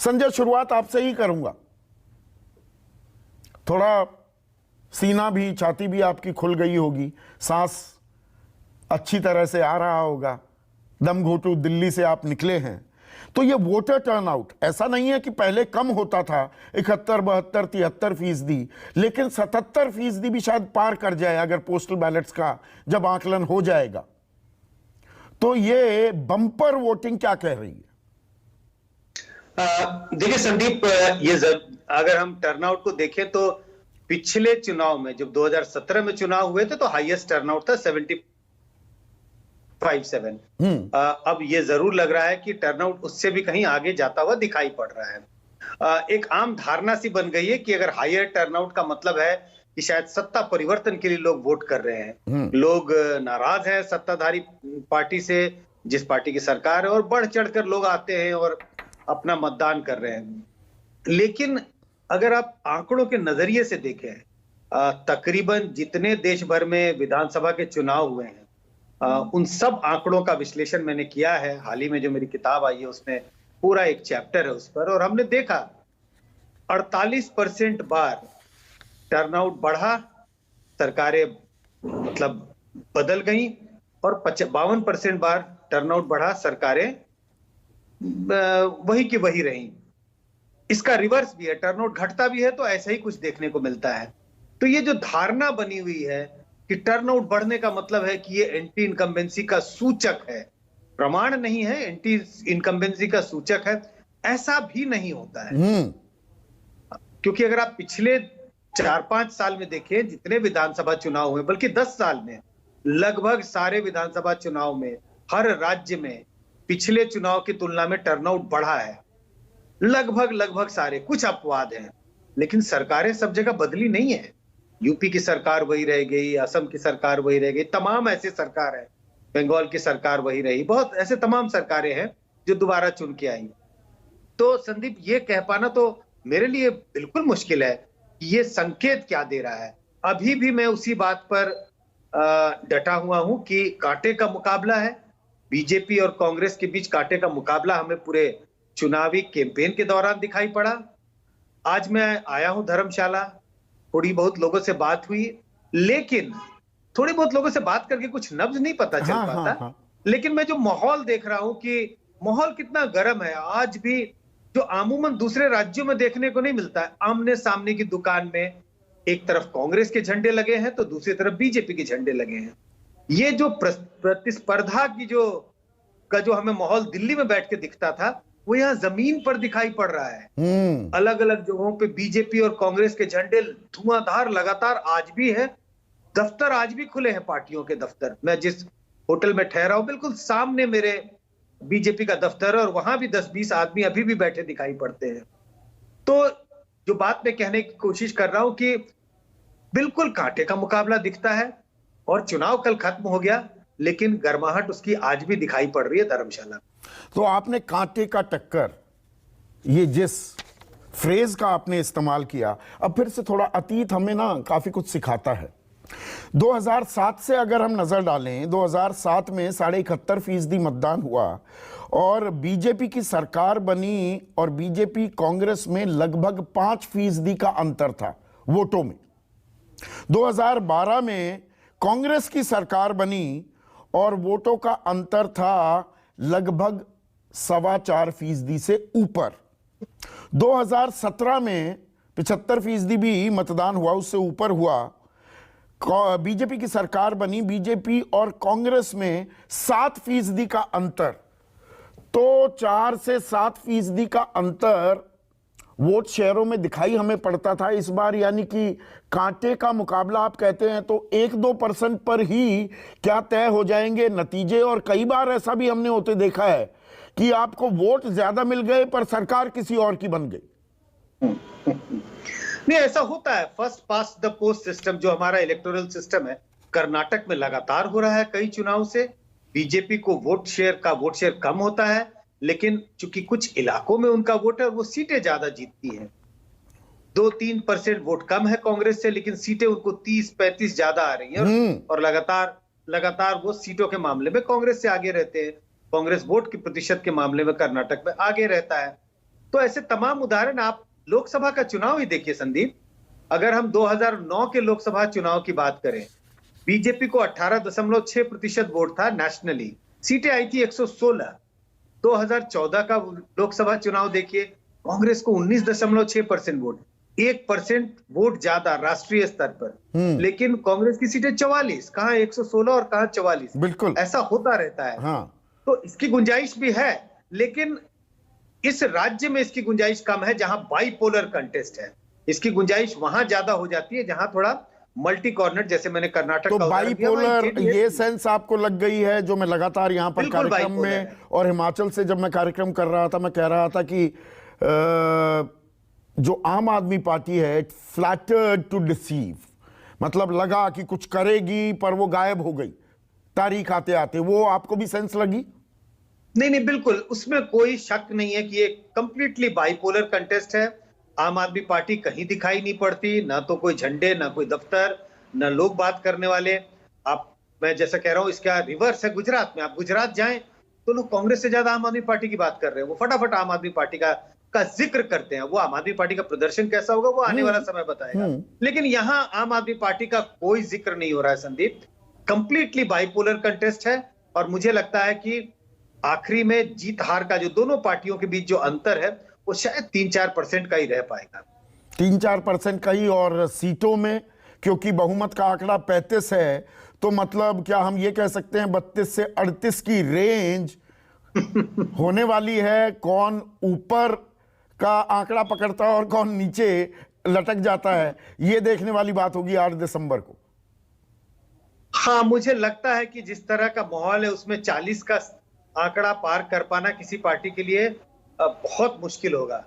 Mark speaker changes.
Speaker 1: संजय, शुरुआत आपसे ही करूंगा। थोड़ा सीना भी, छाती भी आपकी खुल गई होगी, सांस अच्छी तरह से आ रहा होगा, दम घोटू दिल्ली से आप निकले हैं। तो ये वोटर टर्नआउट ऐसा नहीं है कि पहले कम होता था 71, 72, 73%, लेकिन 77% भी शायद पार कर जाए अगर पोस्टल बैलेट्स का जब आकलन हो जाएगा। तो ये बम्पर वोटिंग क्या कह रही है?
Speaker 2: देखिए संदीप, अगर हम टर्नआउट को देखें तो पिछले चुनाव में जब 2017 में चुनाव हुए थे तो हाईएस्ट टर्नआउट था 75.7। अब ये जरूर लग रहा है कि टर्नआउट उससे भी कहीं आगे जाता हुआ दिखाई पड़ रहा है। एक आम धारणा सी बन गई है कि अगर हायर टर्नआउट का मतलब है कि शायद सत्ता परिवर्तन के लिए लोग वोट कर रहे हैं। लोग नाराज हैं सत्ताधारी पार्टी से, जिस पार्टी की सरकार है, और बढ़ चढ़कर लोग आते हैं और अपना मतदान कर रहे हैं। लेकिन अगर आप आंकड़ों के नजरिए से देखें, तकरीबन जितने देश भर में विधानसभा के चुनाव हुए हैं, उन सब आंकड़ों का विश्लेषण मैंने किया है। हाल ही में जो मेरी किताब आई है उसमें पूरा एक चैप्टर है उस पर, और हमने देखा 48% बार टर्नआउट बढ़ा, सरकारें मतलब बदल गई, और 52% बार टर्नआउट बढ़ा, सरकारें वही की वही रही। इसका रिवर्स भी है, टर्नआउट घटता भी है तो ऐसा ही कुछ देखने को मिलता है। तो ये जो धारणा बनी हुई है कि टर्नआउट बढ़ने का मतलब है कि ये एंटी इनकम्बेंसी का सूचक है, प्रमाण नहीं है, एंटी इनकम्बेंसी का सूचक है, ऐसा भी नहीं होता है। क्योंकि अगर आप पिछले 4-5 साल में देखें, जितने विधानसभा चुनाव हुए, बल्कि 10 साल में लगभग सारे विधानसभा चुनाव में हर राज्य में पिछले चुनाव की तुलना में टर्नआउट बढ़ा है। लगभग सारे, कुछ अपवाद हैं, लेकिन सरकारें सब जगह बदली नहीं है। यूपी की सरकार वही रह गई, असम की सरकार वही रह गई, तमाम ऐसे सरकार है, बंगाल की सरकार वही रही, बहुत ऐसे तमाम सरकारें हैं जो दोबारा चुन के आई। तो संदीप, ये कह पाना तो मेरे लिए बिल्कुल मुश्किल है कि ये संकेत क्या दे रहा है। अभी भी मैं उसी बात पर डटा हुआ हूं कि कांटे का मुकाबला है, बीजेपी और कांग्रेस के बीच कांटे का मुकाबला हमें पूरे चुनावी कैंपेन के दौरान दिखाई पड़ा। आज मैं आया हूं धर्मशाला, थोड़ी बहुत लोगों से बात हुई, लेकिन थोड़ी बहुत लोगों से बात करके कुछ नब्ज नहीं पता चल पाता। लेकिन मैं जो माहौल देख रहा हूं कि माहौल कितना गर्म है आज भी, जो अमूमन दूसरे राज्यों में देखने को नहीं मिलता है। आमने सामने की दुकान में एक तरफ कांग्रेस के झंडे लगे हैं तो दूसरी तरफ बीजेपी के झंडे लगे हैं। ये जो प्रतिस्पर्धा की जो हमें माहौल दिल्ली में बैठ के दिखता था, वो यहाँ जमीन पर दिखाई पड़ रहा है। अलग अलग जगहों पे बीजेपी और कांग्रेस के झंडे धुआंधार लगातार आज भी है। दफ्तर आज भी खुले हैं, पार्टियों के दफ्तर। मैं जिस होटल में ठहरा हूं, बिल्कुल सामने मेरे बीजेपी का दफ्तर है, और वहां भी 10-20 आदमी अभी भी बैठे दिखाई पड़ते हैं। तो जो बात मैं कहने की कोशिश कर रहा हूं कि बिल्कुल कांटे का मुकाबला दिखता है, और चुनाव कल खत्म हो गया, लेकिन गर्माहट उसकी आज भी दिखाई पड़ रही है धर्मशाला।
Speaker 1: तो आपने कांटे का टक्कर, ये जिस फ्रेज का आपने इस्तेमाल किया, अब फिर से थोड़ा अतीत हमें ना काफी कुछ सिखाता है। 2007 से अगर हम नजर डालें, 2007 में 71.5% मतदान हुआ और बीजेपी की सरकार बनी, और बीजेपी कांग्रेस में लगभग 5% का अंतर था वोटों में। 2012 में कांग्रेस की सरकार बनी और वोटों का अंतर था लगभग 4.25% से ऊपर। 2017 में 75% भी मतदान हुआ, उससे ऊपर हुआ, बीजेपी की सरकार बनी, बीजेपी और कांग्रेस में 7% का अंतर। तो 4 से 7% का अंतर वोट शेयरों में दिखाई हमें पड़ता था इस बार। यानी कि कांटे का मुकाबला आप कहते हैं तो 1-2% पर ही क्या तय हो जाएंगे नतीजे। और कई बार ऐसा भी हमने होते देखा है कि आपको वोट ज्यादा मिल गए पर सरकार किसी और की बन गई।
Speaker 2: नहीं, ऐसा होता है। First pass the post system जो हमारा इलेक्टोरल सिस्टम है, कर्नाटक में लगातार हो रहा है कई चुनाव से। बीजेपी को वोट शेयर कम होता है, लेकिन चूंकि कुछ इलाकों में उनका वोट है, वो सीटें ज्यादा जीतती हैं। 2-3% वोट कम है कांग्रेस से, लेकिन सीटें उनको 30-35 ज्यादा आ रही हैं, और लगातार वो सीटों के मामले में कांग्रेस से आगे रहते हैं। कांग्रेस वोट के प्रतिशत के मामले में कर्नाटक में आगे रहता है। तो ऐसे तमाम उदाहरण आप लोकसभा का चुनाव ही देखिए संदीप। अगर हम 2009 के लोकसभा चुनाव की बात करें, बीजेपी को 18.6% वोट था नेशनली, सीटें आई थी 116। 2014 का लोकसभा चुनाव देखिए, कांग्रेस को 19.6% वोट, 1% वोट ज्यादा राष्ट्रीय स्तर पर, लेकिन कांग्रेस की सीटें 44, कहां 116 और कहां 44।
Speaker 1: बिल्कुल
Speaker 2: ऐसा होता रहता है।
Speaker 1: हाँ।
Speaker 2: तो इसकी गुंजाइश भी है, लेकिन इस राज्य में इसकी गुंजाइश कम है जहां बाइपोलर कंटेस्ट है। इसकी गुंजाइश वहां ज्यादा हो जाती है जहां थोड़ा मल्टी कॉर्नर, जैसे मैंने कर्नाटक
Speaker 1: तो
Speaker 2: का उदाहरण दिया, वहीं
Speaker 1: बाइपोलर
Speaker 2: JDS
Speaker 1: ये सेंस आपको लग गई है, जो मैं लगातार यहाँ पर
Speaker 2: बिल्कुल
Speaker 1: कार्यक्रम
Speaker 2: bipolar
Speaker 1: में
Speaker 2: है।
Speaker 1: और हिमाचल से जब मैं कार्यक्रम कर रहा था, मैं कह रहा था कि जो आम आदमी पार्टी है, इट फ्लैटर्ड टू डिसीव, मतलब लगा कि कुछ करेगी पर वो गायब हो गई तारीख आते आते। वो आपको भी सेंस लगी?
Speaker 2: नहीं नहीं, बिल्कुल, उसमें कोई शक नहीं है कि ये कंप्लीटली बाइपोलर कंटेस्ट है। आम आदमी पार्टी कहीं दिखाई नहीं पड़ती, ना तो कोई झंडे, ना कोई दफ्तर, ना लोग बात करने वाले। आप, मैं जैसा कह रहा हूं, इसका रिवर्स है गुजरात में। आप गुजरात जाएं तो लोग कांग्रेस से ज्यादा आम आदमी पार्टी की बात कर रहे हैं। वो फटाफट आम आदमी पार्टी का जिक्र करते हैं। वो आम आदमी पार्टी का प्रदर्शन कैसा होगा वो आने वाला समय बताएगा, लेकिन यहां आम आदमी पार्टी का कोई जिक्र नहीं हो रहा है संदीप। कंप्लीटली बाइपोलर कंटेस्ट है, और मुझे लगता है कि आखिरी में जीत हार का जो दोनों पार्टियों के बीच जो अंतर है वो शायद 3-4% का ही रह पाएगा।
Speaker 1: 3-4% का ही। और सीटों में, क्योंकि बहुमत का आंकड़ा 35 है, तो मतलब क्या हम ये कह सकते हैं 32 से 38 की रेंज होने वाली है? कौन ऊपर का आंकड़ा पकड़ता है और कौन नीचे लटक जाता है, ये देखने वाली बात होगी 8 दिसंबर को।
Speaker 2: हाँ, मुझे लगता है कि जिस तरह का माहौल है उसमें 40 का आंकड़ा पार कर पाना किसी पार्टी के लिए बहुत मुश्किल होगा।